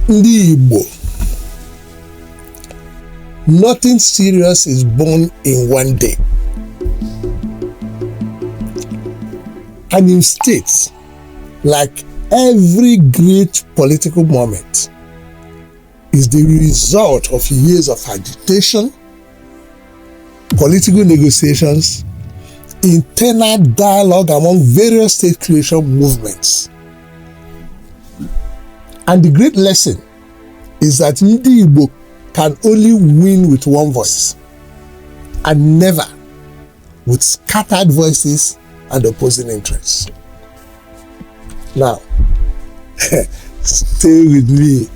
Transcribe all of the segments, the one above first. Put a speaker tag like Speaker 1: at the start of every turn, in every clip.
Speaker 1: Ndigbo. Nothing serious is born in one day. ANIM State, like every great political moment, is the result of years of agitation, political negotiations, internal dialogue among various state creation movements. And the great lesson is that Ndigbo can only win with one voice and never with scattered voices and opposing interests. Now, stay with me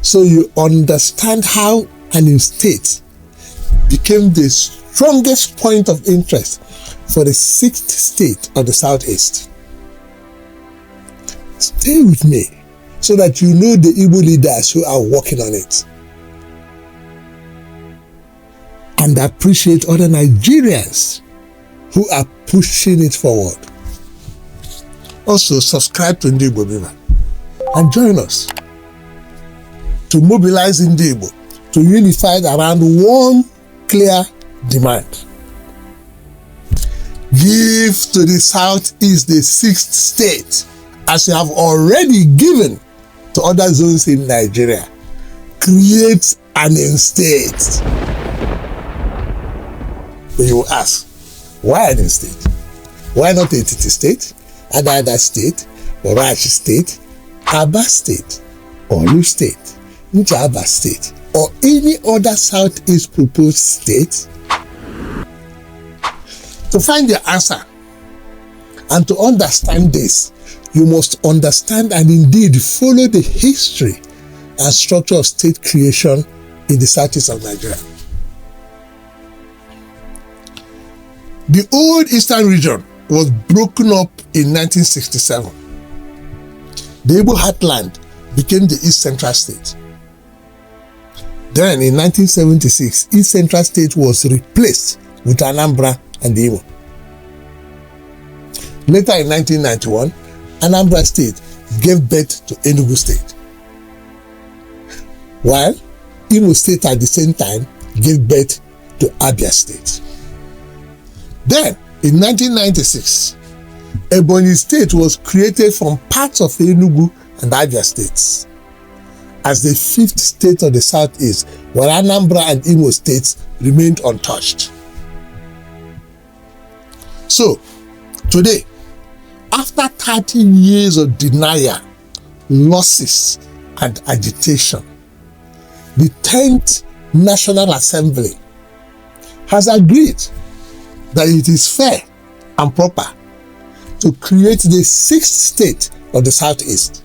Speaker 1: so you understand how ANIM State became the strongest point of interest for the 6th state of the Southeast. Stay with me so that you know the Igbo leaders who are working on it and appreciate other Nigerians who are pushing it forward. Also, subscribe to Ndigbo Viva and join us to mobilize Ndigbo to unify around one clear demand. Give to the Southeast the 6th state as you have already given to other zones in Nigeria. Create ANIM State. You will ask, why ANIM State? Why not Etiti State, Adada State, Orachi State, Aba State, Olu State, Njaba State, or any other Southeast proposed state? To find the answer and to understand this, you must understand and indeed follow the history and structure of state creation in the Southeast of Nigeria. The old Eastern region was broken up in 1967. The Igbo heartland became the East Central State. Then in 1976, East Central State was replaced with Anambra and Imo. Later in 1991, Anambra State gave birth to Enugu State, while Imo State at the same time gave birth to Abia State. Then, in 1996, Ebonyi State was created from parts of Enugu and Abia States as the 5th state of the Southeast, while Anambra and Imo States remained untouched. So, today, after 30 years of denial, losses, and agitation, the 10th National Assembly has agreed that it is fair and proper to create the 6th state of the Southeast.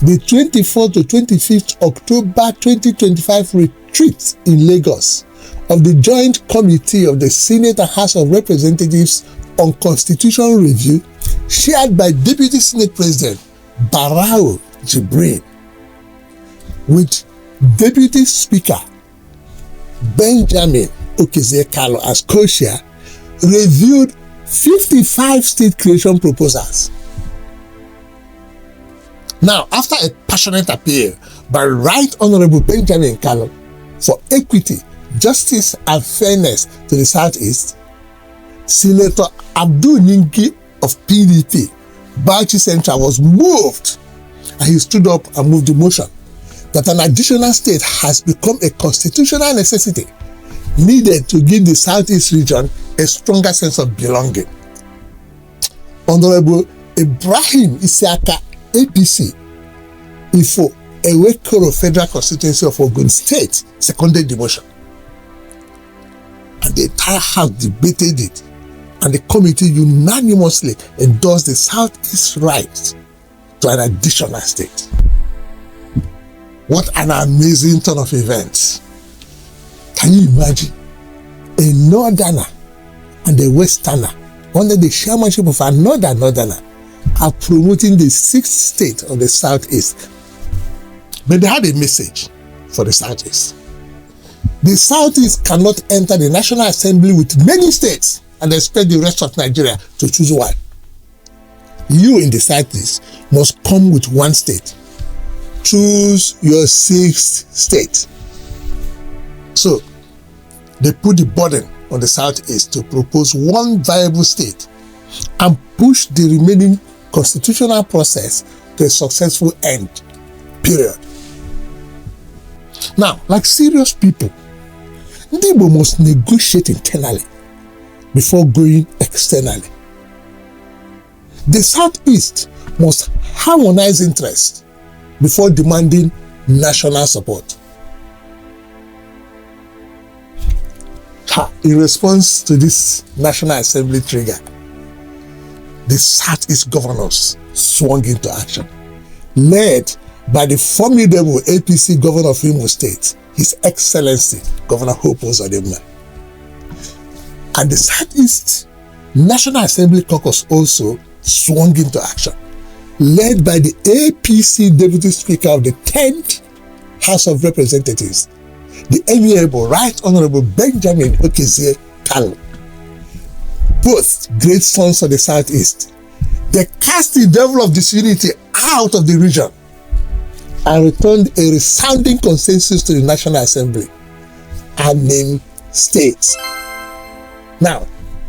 Speaker 1: The 24th to 25th October 2025 retreat in Lagos of the Joint Committee of the Senate and House of Representatives on Constitutional Review, chaired by Deputy Senate President Barau Jibrin, with Deputy Speaker Benjamin Kalu as co-chair, reviewed 55 state creation proposals. Now, after a passionate appeal by Right Honorable Benjamin Kalu for equity, justice, and fairness to the Southeast, Senator Abdul Ningi of PDP, Bauchi Central, was moved, and he stood up and moved the motion that an additional state has become a constitutional necessity needed to give the Southeast region a stronger sense of belonging. Honorable Ibrahim Isiaka, APC, Ifo Ewekoro Federal Constituency of Ogun State, seconded the motion. And the entire House debated it, and the committee unanimously endorsed the Southeast right to an additional state. What an amazing turn of events. Can you imagine a northerner and a westerner under the chairmanship of another northerner are promoting the 6th state of the Southeast? But they had a message for the Southeast. The Southeast cannot enter the National Assembly with many states and expect the rest of Nigeria to choose one. You in the Southeast must come with one state choose your 6th state. So they put the burden on the Southeast to propose one viable state and push the remaining constitutional process to a successful end, period. Now, like serious people, Ndigbo must negotiate internally before going externally. The Southeast must harmonize interests before demanding national support. In response to this National Assembly trigger, the Southeast governors swung into action, led by the formidable APC governor of Imo State, His Excellency Governor Uzodimma. And the Southeast National Assembly caucus also swung into action, led by the APC Deputy Speaker of the 10th House of Representatives, the amiable Right Honorable Benjamin Kalu. Both great sons of the Southeast, they cast the devil of disunity out of the region and returned a resounding consensus to the National Assembly, ANIM State. Now,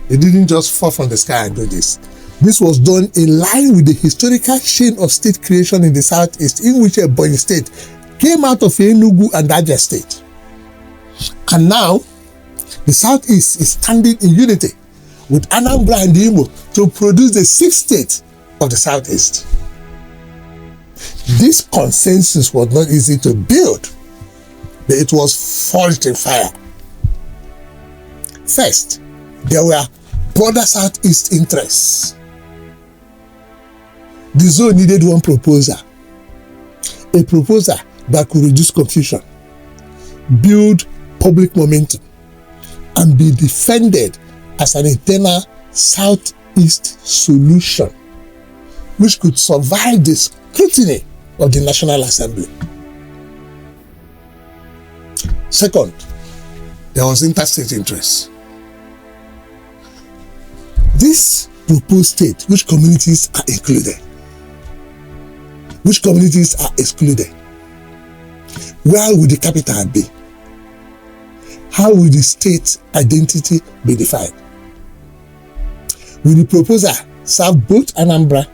Speaker 1: they didn't just fall from the sky and do this. This was done in line with the historical chain of state creation in the Southeast, in which Ebonyi State came out of Enugu and Abia State. And now, the Southeast is standing in unity with Anambra and Imo to produce the 6th state of the Southeast. This consensus was not easy to build, but it was forged in fire. First, there were broader Southeast interests. The zone needed one proposer, a proposer that could reduce confusion, build public momentum, and be defended as an internal Southeast solution, which could survive the scrutiny of the National Assembly. Second, there was interstate interest. This proposed state, which communities are included? Which communities are excluded? Where will the capital be? How will the state identity be defined? Will the proposer serve both Anambra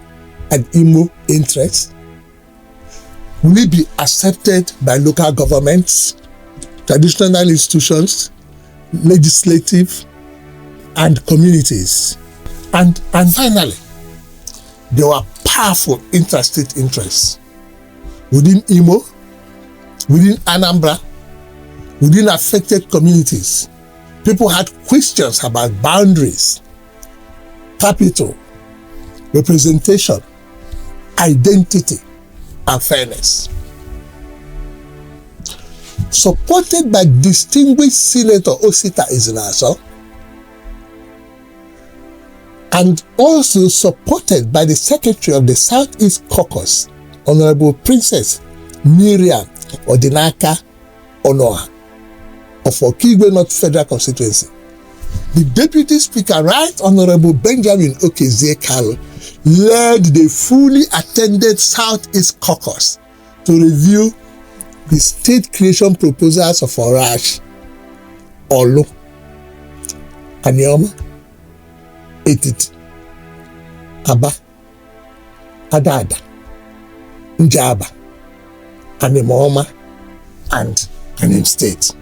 Speaker 1: and Imo interests? Will it be accepted by local governments, traditional institutions, legislative, and communities? And finally, there were powerful interstate interests within Imo, within Anambra, within affected communities. People had questions about boundaries, capital, representation, identity, and fairness. Supported by distinguished Senator Osita Izunaso, and also supported by the Secretary of the Southeast Caucus, Honorable Princess Miriam Odinaka Onoha of Okigwe North Federal Constituency, the Deputy Speaker, Right Honorable Benjamin Kalu, led the fully attended Southeast Caucus to review the state creation proposals of Orash, Olu, Anioma, Etiti, Aba, Adada, Njaba, Anioma, and ANIM State.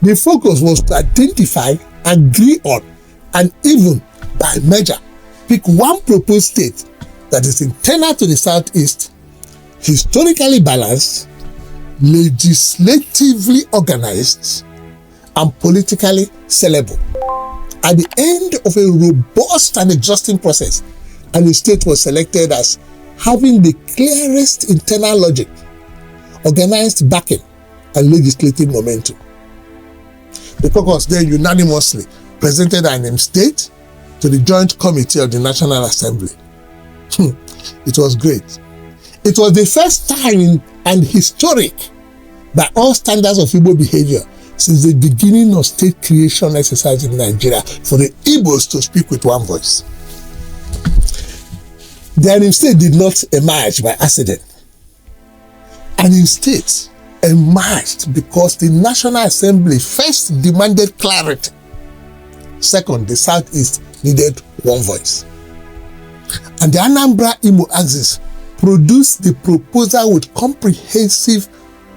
Speaker 1: The focus was to identify, agree on, and even by measure, pick one proposed state that is internal to the Southeast, historically balanced, legislatively organized, and politically sellable. At the end of a robust and exhausting process, and the state was selected as having the clearest internal logic, organized backing, and legislative momentum. The caucus then unanimously presented ANIM State to the Joint Committee of the National Assembly. It was great. It was the first time and historic by all standards of Igbo behavior since the beginning of state creation exercise in Nigeria for the Igbos to speak with one voice. The ANIM State did not emerge by accident. ANIM State emerged because the National Assembly first demanded clarity. Second, the Southeast needed one voice. And the Anambra-Imo axis produced the proposal with comprehensive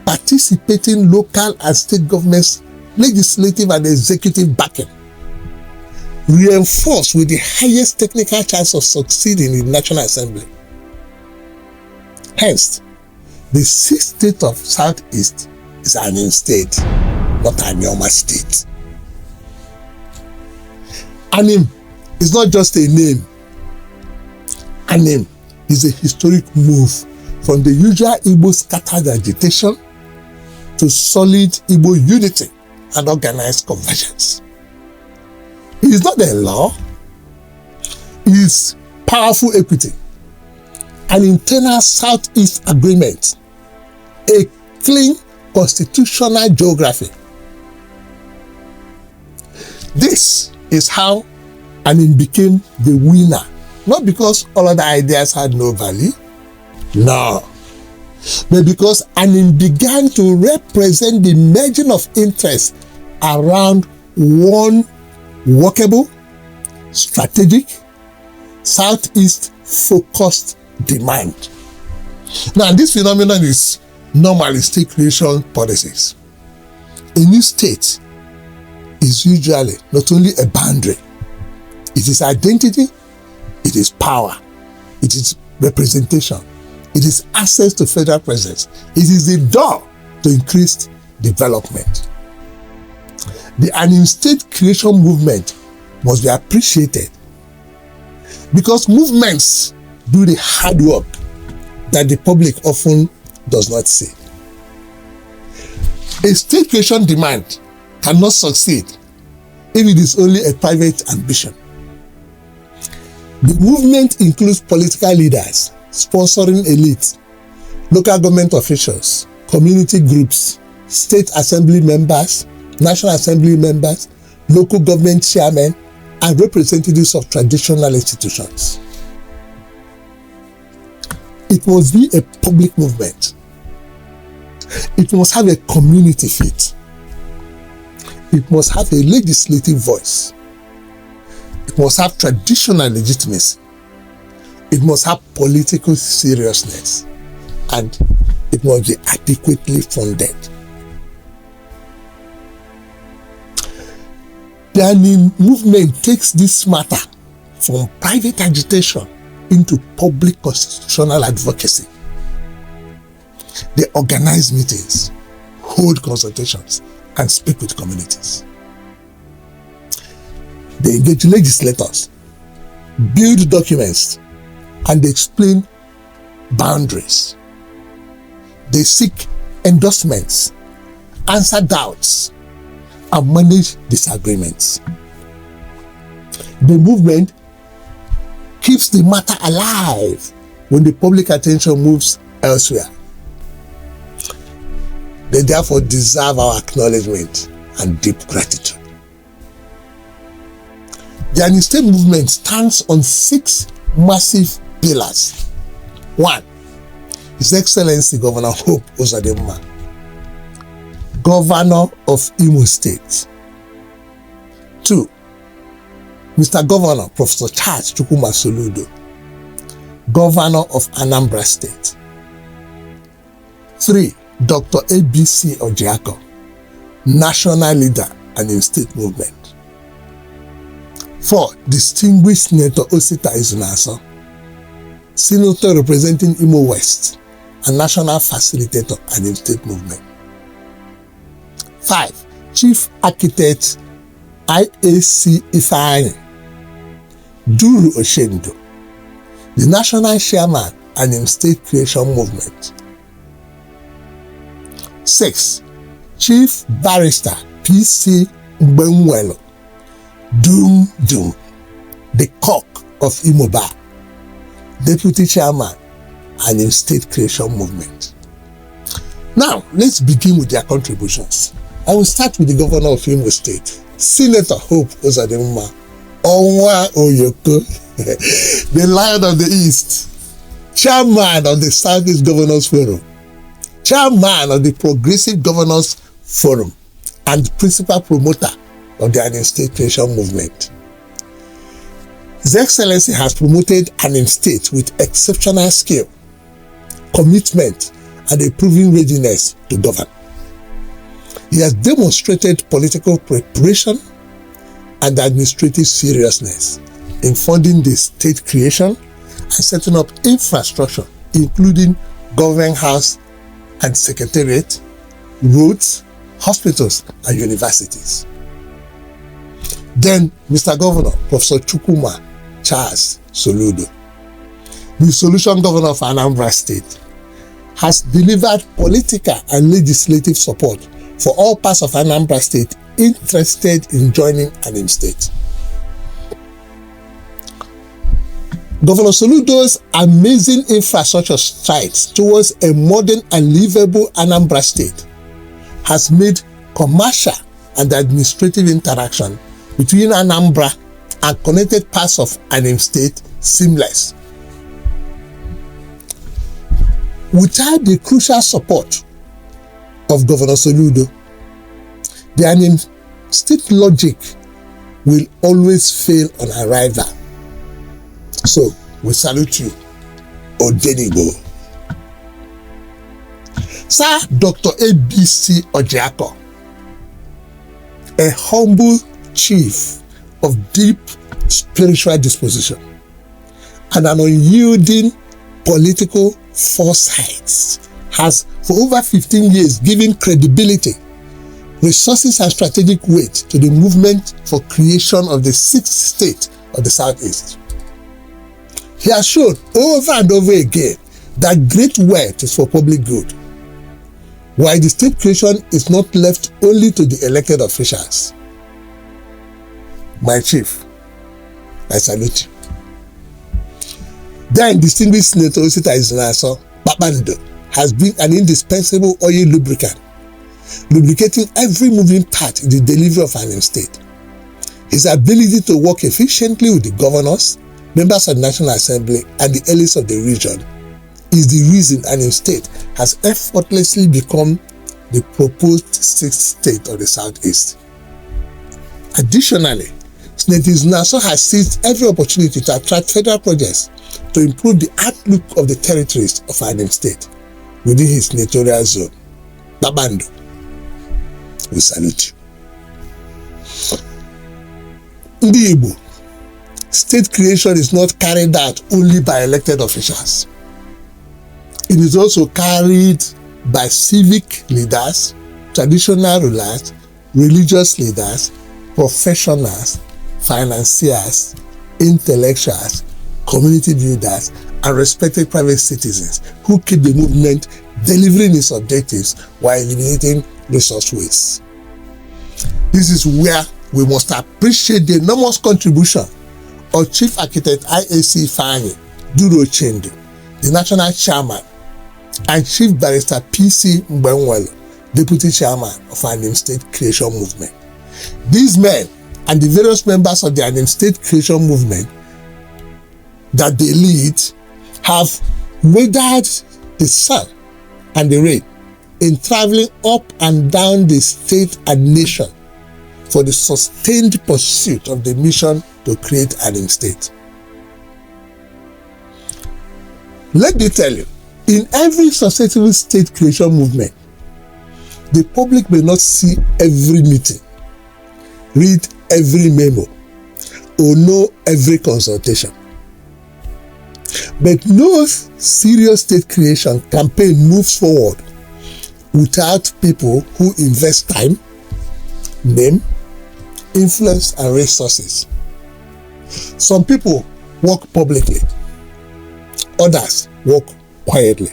Speaker 1: participating local and state governments, legislative and executive backing, reinforced with the highest technical chance of succeeding in the National Assembly. Hence, the sixth state of Southeast is ANIM State, not Anioma State. ANIM is not just a name. ANIM is a historic move from the usual Igbo scattered agitation to solid Igbo unity and organized convergence. It is not a law, it is powerful equity, an internal Southeast agreement, a clean constitutional geography. This is how ANIM became the winner, not because all other ideas had no value, no, but because ANIM began to represent the merging of interests around one workable, strategic, Southeast-focused demand. Now, this phenomenon is normal in state creation policies. A new state is usually not only a boundary, it is identity, it is power, it is representation, it is access to federal presence, it is the door to increased development. The ANIM State creation movement must be appreciated because movements do the hard work that the public often does not see. A state creation demand cannot succeed if it is only a private ambition. The movement includes political leaders, sponsoring elites, local government officials, community groups, state assembly members, national assembly members, local government chairmen, and representatives of traditional institutions. It must be a public movement. It must have a community fit. It must have a legislative voice. It must have traditional legitimacy. It must have political seriousness. And it must be adequately funded. The ANIM movement takes this matter from private agitation into public constitutional advocacy. They organize meetings, hold consultations, and speak with communities. They engage legislators, build documents, and they explain boundaries. They seek endorsements, answer doubts, and manage disagreements. The movement keeps the matter alive when the public attention moves elsewhere. They therefore deserve our acknowledgement and deep gratitude. The ANIM State movement stands on 6 massive pillars. 1. His Excellency Governor Hope Uzodimma, Governor of Imo State. 2. Mr. Governor Professor Charles Chukwuma Soludo, Governor of Anambra State. 3. Dr. ABC Orjiako, National Leader ANIM State Movement. 4. Distinguished Senator Osita Izunaso, Senator representing Imo West and National Facilitator ANIM State Movement. 5. Chief Architect IAC Ifeanyi Duru Oshendo, the National Chairman ANIM State Creation Movement. 6. Chief Barrister PC Mbenwelo Dum, the Cock of Imoba, Deputy Chairman ANIM State Creation Movement. Now, let's begin with their contributions. I will start with the Governor of Imo State, Senator Hope Uzodimma, Onwa Oyoko, the Lion of the East, Chairman of the Southeast Governors Forum, chairman of the Progressive Governors Forum, and principal promoter of the ANIM State creation movement. His Excellency has promoted ANIM State with exceptional skill, commitment, and a proven readiness to govern. He has demonstrated political preparation and administrative seriousness in funding the state creation and setting up infrastructure, including government house and secretariat, roads, hospitals, and universities. Then, Mr. Governor, Professor Chukwuma Charles Soludo, the solution governor of Anambra State, has delivered political and legislative support for all parts of Anambra State interested in joining ANIM State. Governor Soludo's amazing infrastructure strides towards a modern and livable Anambra State has made commercial and administrative interaction between Anambra and connected parts of ANIM State seamless. Without the crucial support of Governor Soludo, the ANIM State logic will always fail on arrival. So, we salute you, Ndigbo. Sir Dr. ABC Orjiako, a humble chief of deep spiritual disposition and an unyielding political foresight, has for over 15 years given credibility, resources, and strategic weight to the movement for creation of the 6th state of the Southeast. He has shown over and over again that great wealth is for public good, while the state creation is not left only to the elected officials. My chief, I salute you. Then distinguished Senator Osita Izunaso has been an indispensable oil lubricant, lubricating every moving part in the delivery of ANIM State. His ability to work efficiently with the governors, members of the National Assembly, and the elites of the region is the reason ANIM State has effortlessly become the proposed 6th state of the Southeast. Additionally, Senator Izunaso has seized every opportunity to attract federal projects to improve the outlook of the territories of ANIM State within his senatorial zone. Babando, we salute you. Ndigbo, state creation is not carried out only by elected officials. It is also carried by civic leaders, traditional rulers, religious leaders, professionals, financiers, intellectuals, community builders, and respected private citizens who keep the movement delivering its objectives while eliminating resource waste. This is where we must appreciate the enormous contribution of Chief Architect IAC Fani Duro Chendu, the National Chairman, and Chief Barrister PC Mbenwelo, Deputy Chairman of ANIM State Creation Movement. These men and the various members of the ANIM State Creation Movement that they lead have weathered the sun and the rain in traveling up and down the state and nation for the sustained pursuit of the mission to create ANIM State. Let me tell you, in every successful state creation movement, the public may not see every meeting, read every memo, or know every consultation. But no serious state creation campaign moves forward without people who invest time, name, influence, and resources. Some people work publicly, others work quietly.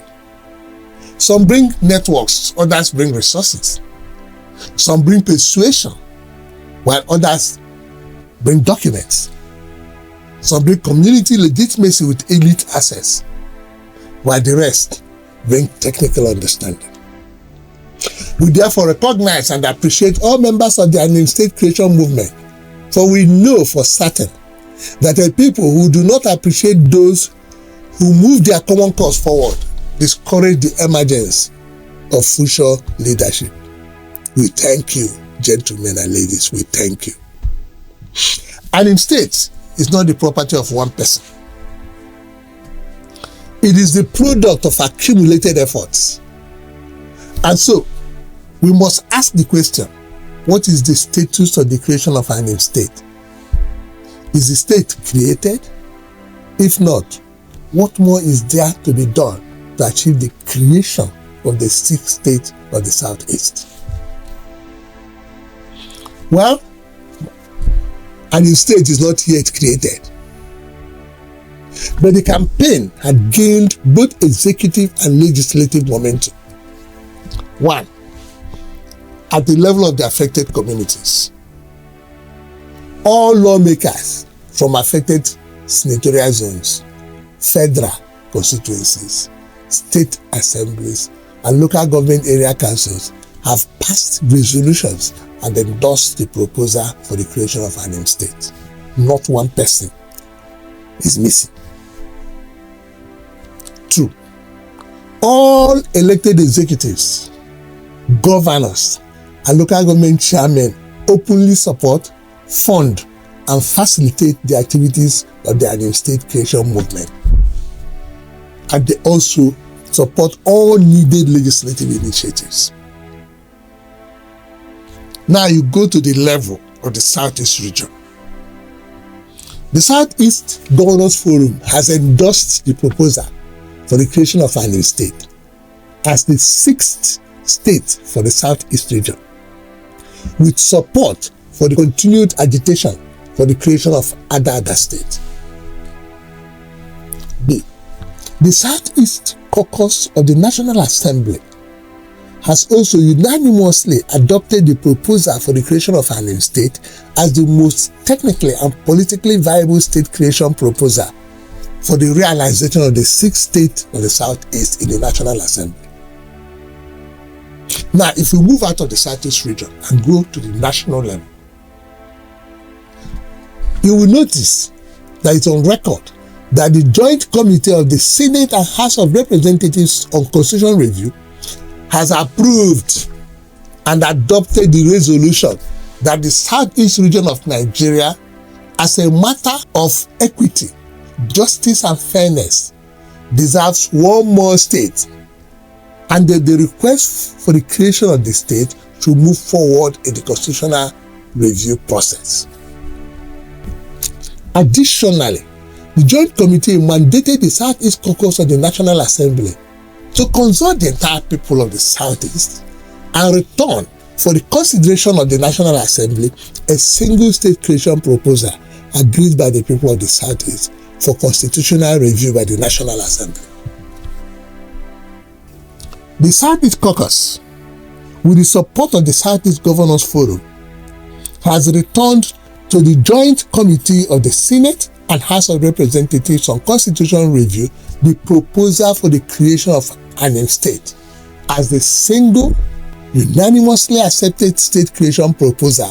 Speaker 1: Some bring networks, others bring resources. Some bring persuasion, while others bring documents. Some bring community legitimacy with elite access, while the rest bring technical understanding. We therefore recognize and appreciate all members of the ANIM State Creation Movement, for we know for certain that the people who do not appreciate those who move their common cause forward discourage the emergence of future leadership. We thank you, gentlemen and ladies, we thank you. ANIM State is not the property of one person. It is the product of accumulated efforts. And so, we must ask the question, what is the status of the creation of ANIM State? Is the state created? If not, what more is there to be done to achieve the creation of the sixth state of the Southeast? Well, ANIM State is not yet created. But the campaign had gained both executive and legislative momentum. One, at the level of the affected communities. All lawmakers from affected senatorial zones, federal constituencies, state assemblies, and local government area councils have passed resolutions and endorsed the proposal for the creation of ANIM State. Not one person is missing. Two, all elected executives, governors, and local government chairmen openly support, fund, and facilitate the activities of the ANIM State creation movement. And they also support all needed legislative initiatives. Now you go to the level of the Southeast region. The Southeast Governors Forum has endorsed the proposal for the creation of ANIM State as the sixth state for the Southeast region, with support for the continued agitation for the creation of other states. B. The Southeast Caucus of the National Assembly has also unanimously adopted the proposal for the creation of ANIM State as the most technically and politically viable state creation proposal for the realization of the sixth state of the Southeast in the National Assembly. Now, if we move out of the Southeast region and go to the national level, you will notice that it's on record that the Joint Committee of the Senate and House of Representatives on Constitutional Review has approved and adopted the resolution that the Southeast region of Nigeria, as a matter of equity, justice, and fairness, deserves one more state, and that the request for the creation of the state should move forward in the constitutional review process. Additionally, the Joint Committee mandated the Southeast Caucus of the National Assembly to consult the entire people of the Southeast and return for the consideration of the National Assembly a single state creation proposal agreed by the people of the Southeast for constitutional review by the National Assembly. The Southeast Caucus, with the support of the Southeast Governors Forum, has returned to the Joint Committee of the Senate and House of Representatives on Constitutional Review the proposal for the creation of ANIM State as the single, unanimously accepted state creation proposal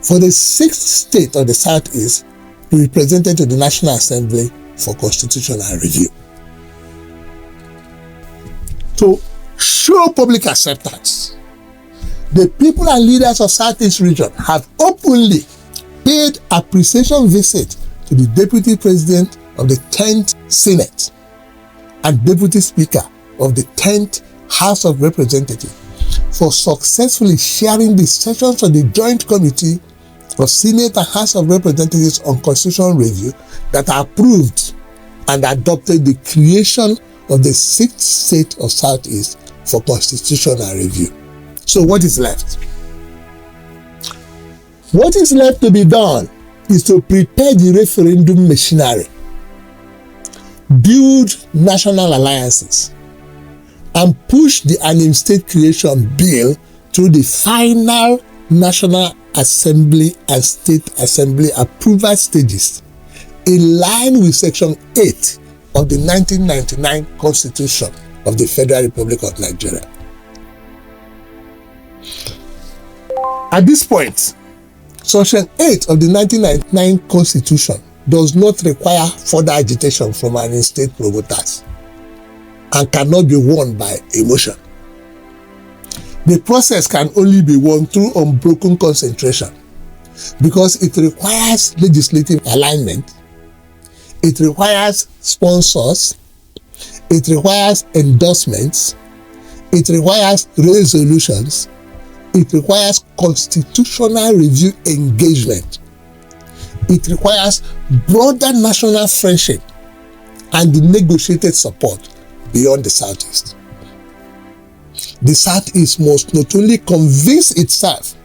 Speaker 1: for the sixth state of the Southeast to be presented to the National Assembly for constitutional review. To show public acceptance, the people and leaders of Southeast region have openly paid appreciation visit to the Deputy President of the 10th Senate and Deputy Speaker of the 10th House of Representatives for successfully sharing the sessions of the Joint Committee of Senate and House of Representatives on Constitutional Review that approved and adopted the creation of the sixth state of Southeast for constitutional review. So what is left? What is left to be done is to prepare the referendum machinery, build national alliances, and push the ANIM State creation bill through the final National Assembly and State Assembly approval stages in line with Section 8 of the 1999 Constitution of the Federal Republic of Nigeria. At this point, Section 8 of the 1999 Constitution does not require further agitation from ANIM State promoters and cannot be won by emotion. The process can only be won through unbroken concentration because it requires legislative alignment, it requires sponsors, it requires endorsements, it requires resolutions, it requires constitutional review engagement, it requires broader national friendship and the negotiated support beyond the Southeast. The Southeast must not only convince itself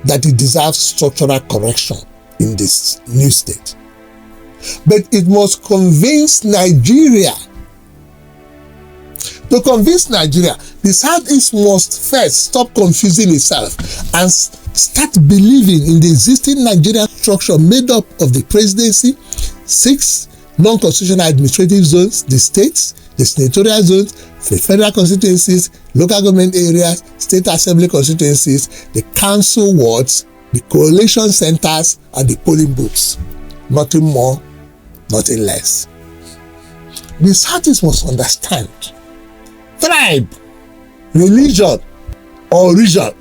Speaker 1: that it deserves structural correction in this new state, but it must convince Nigeria. To convince Nigeria, the Southeast must first stop confusing itself and start believing in the existing Nigerian structure made up of the presidency, 6 non-constitutional administrative zones, the states, the senatorial zones, the federal constituencies, local government areas, state assembly constituencies, the council wards, the coalition centers, and the polling booths. Nothing more, nothing less. The Southeast must understand tribe, religion, or region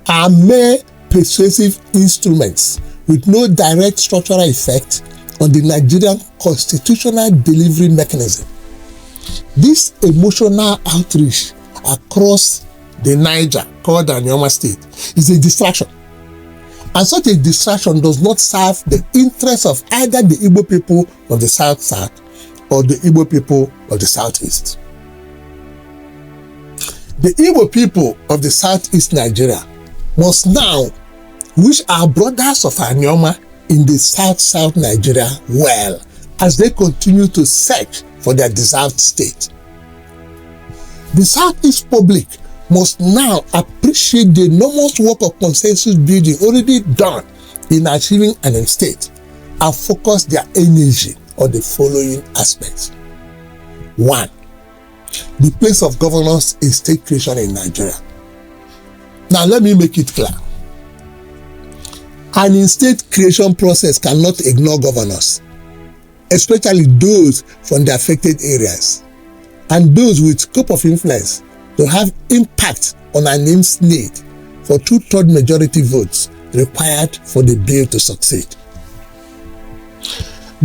Speaker 1: are mere persuasive instruments with no direct structural effect on the Nigerian constitutional delivery mechanism. This emotional outreach across the Niger, called Anioma State, is a distraction. And such a distraction does not serve the interests of either the Igbo people of the South-South or the Igbo people of the Southeast. The Igbo people of the Southeast Nigeria must now wish our brothers of Anioma in the South-South Nigeria well as they continue to search for their deserved state. The Southeast public must now appreciate the enormous work of consensus building already done in achieving ANIM State and focus their energy on the following aspects. 1. The place of governance in state creation in Nigeria. Now let me make it clear. ANIM State creation process cannot ignore governors, especially those from the affected areas and those with scope of influence to have impact on ANIM's need for 2/3 majority votes required for the bill to succeed.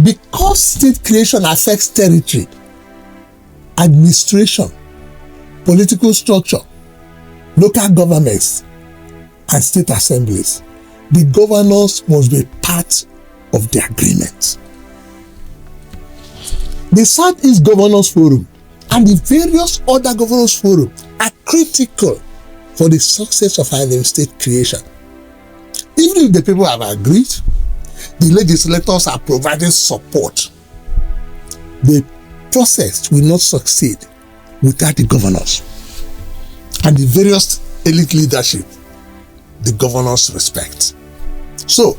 Speaker 1: Because state creation affects territory, administration, political structure, local governments, and state assemblies, the governors must be part of the agreement. The Southeast Governors Forum and the various other governors forum are critical for the success of ANIM State creation. Even if the people have agreed, the legislators are providing support, the process will not succeed without the governors and the various elite leadership the governors respect. So,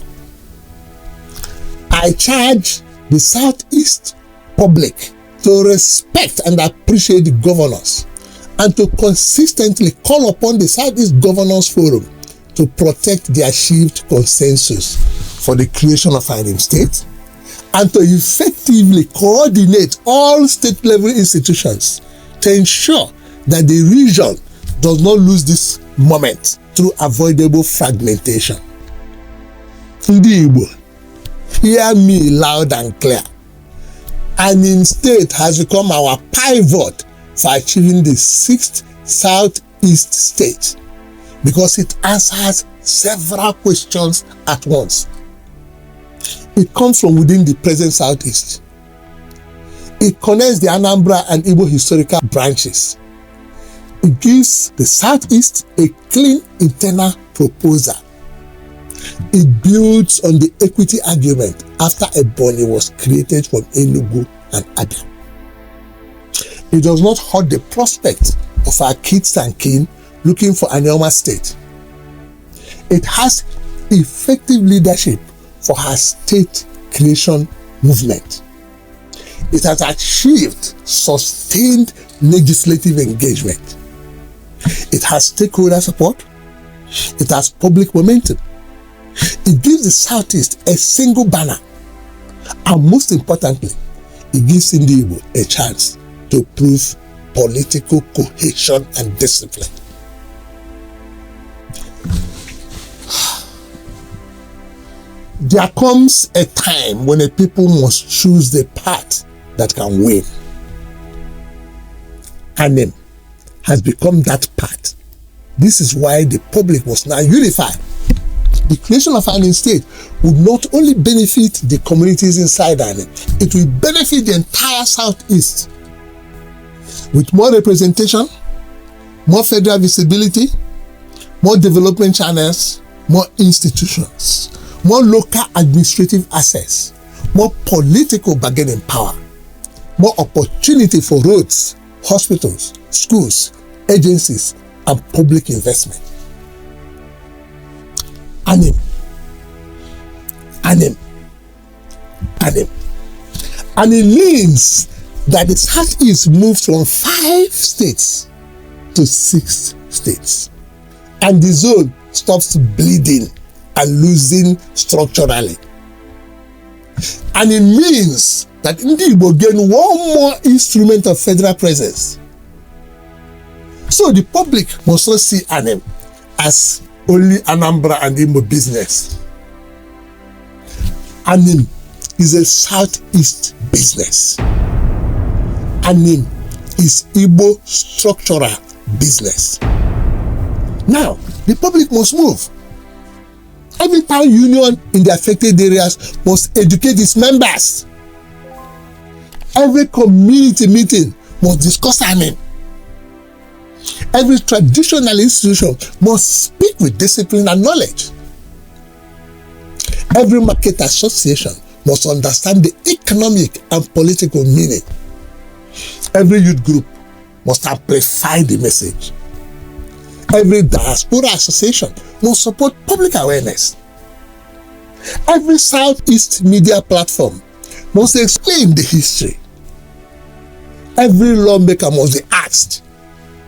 Speaker 1: I charge the Southeast public to respect and appreciate the governors and to consistently call upon the Southeast Governors Forum to protect the achieved consensus for the creation of ANIM State and to effectively coordinate all state-level institutions to ensure that the region does not lose this moment through avoidable fragmentation. Ndigbo, hear me loud and clear. ANIM State has become our pivot for achieving the 6th Southeast state because it answers several questions at once. It comes from within the present Southeast. It connects the Anambra and Igbo historical branches. It gives the Southeast a clean internal proposal. It builds on the equity argument after Ebonyi was created from Enugu and Abia. It does not hurt the prospect of our kids and kin looking for Anioma State. It has effective leadership for her state creation movement. It has achieved sustained legislative engagement. It has stakeholder support. It has public momentum. It gives the Southeast a single banner. And most importantly, it gives Ndigbo a chance to prove political cohesion and discipline. there comes a time when a people must choose the path that can win. ANIM has become that path. This is why the public must now unify. The creation of ANIM State would not only benefit the communities inside ANIM, it will benefit the entire Southeast. With more representation, more federal visibility, more development channels, more institutions, more local administrative access, more political bargaining power, more opportunity for roads, hospitals, schools, agencies, and public investment. ANIM. And it means that the Southeast moved from 5 states to 6 states. And the zone stops bleeding and losing structurally. And it means that Ndigbo gain one more instrument of federal presence. So the public must not see ANIM as only Anambra and Imo business. ANIM is a Southeast business. ANIM is Igbo structural business. Now, the public must move. Every town union in the affected areas must educate its members. Every community meeting must discuss ANIM. Every traditional institution must speak with discipline and knowledge. Every market association must understand the economic and political meaning. Every youth group must amplify the message. Every diaspora association must support public awareness. Every Southeast media platform must explain the history. Every lawmaker must be asked,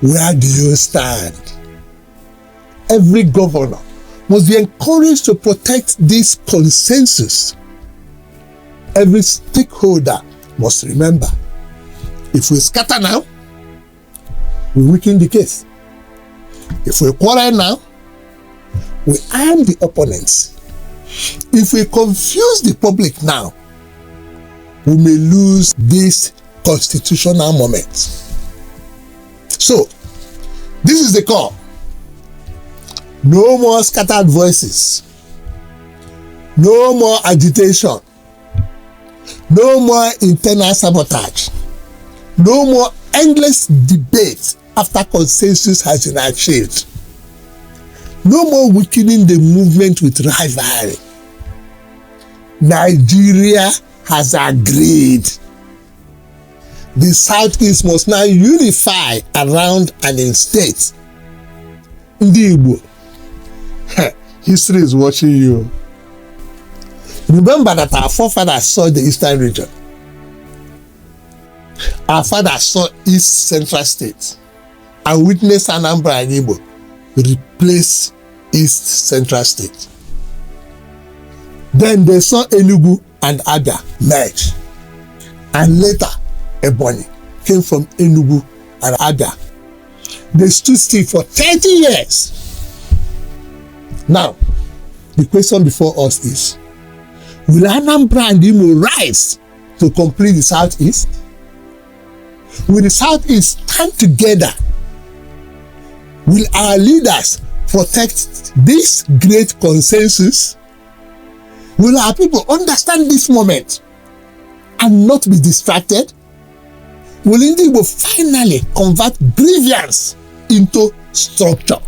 Speaker 1: where do you stand? Every governor must be encouraged to protect this consensus. Every stakeholder must remember, if we scatter now, we weaken the case. If we quarrel now, we arm the opponents. If we confuse the public now, we may lose this constitutional moment. So, this is the call. No more scattered voices. No more agitation. No more internal sabotage. No more endless debate after consensus has been achieved. No more weakening the movement with rivalry. Nigeria has agreed. The Southeast must now unify around ANIM State. Ndigbo, history is watching you. Remember that our forefathers saw the Eastern region. Our fathers saw East Central States and witnessed Anambra and Igbo replace East Central State. Then they saw Enugu and Abia merge. And later, Ebonyi came from Enugu and Abia. They stood still for 30 years. Now, the question before us is, will Anambra and Imo rise to complete the Southeast? Will the Southeast stand together? Will our leaders protect this great consensus? Will our people understand this moment and not be distracted? Will Ndigbo finally convert grievance into structure?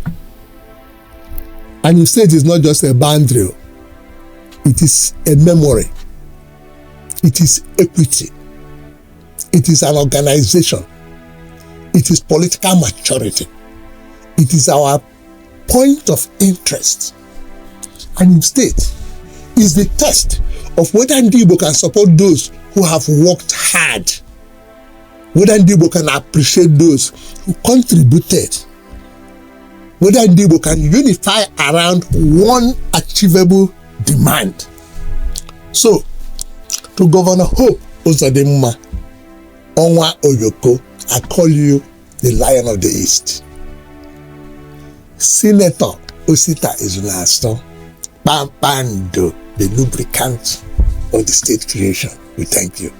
Speaker 1: ANIM State is not just a boundary. It is a memory. It is equity. It is an organization. It is political maturity. It is our point of interest. ANIM State is the test of whether Ndigbo can support those who have worked hard, whether Ndigbo can appreciate those who contributed, whether Ndigbo can unify around one achievable demand. So, to Governor Hope Uzodimma, Onwa Oyoko, I call you the Lion of the East. Senator Osita Izunaso, Pampando, the lubricant of the state creation. We thank you.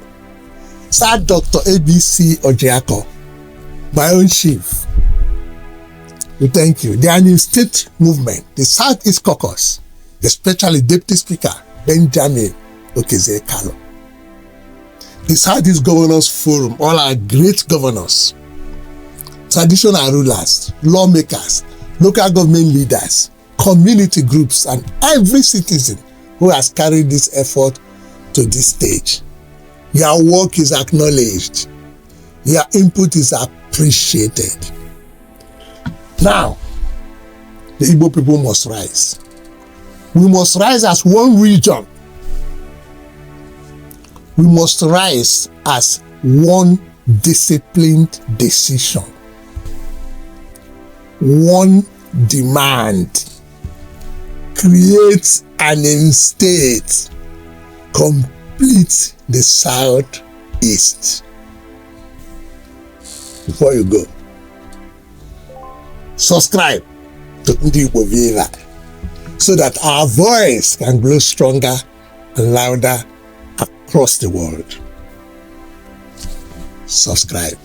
Speaker 1: Sir Dr. ABC Orjiako, my own chief, we thank you. The ANIM State movement, the Southeast Caucus, especially Deputy Speaker Benjamin Kalu, the Southeast Governors Forum, all our great governors, traditional rulers, lawmakers, local government leaders, community groups, and every citizen who has carried this effort to this stage. Your work is acknowledged. Your input is appreciated. Now, the Igbo people must rise. We must rise as one region. We must rise as one disciplined decision. One demand. Create ANIM State. Complete the Southeast. Before you go, subscribe to Ndigbo Viva so that our voice can grow stronger and louder across the world. Subscribe.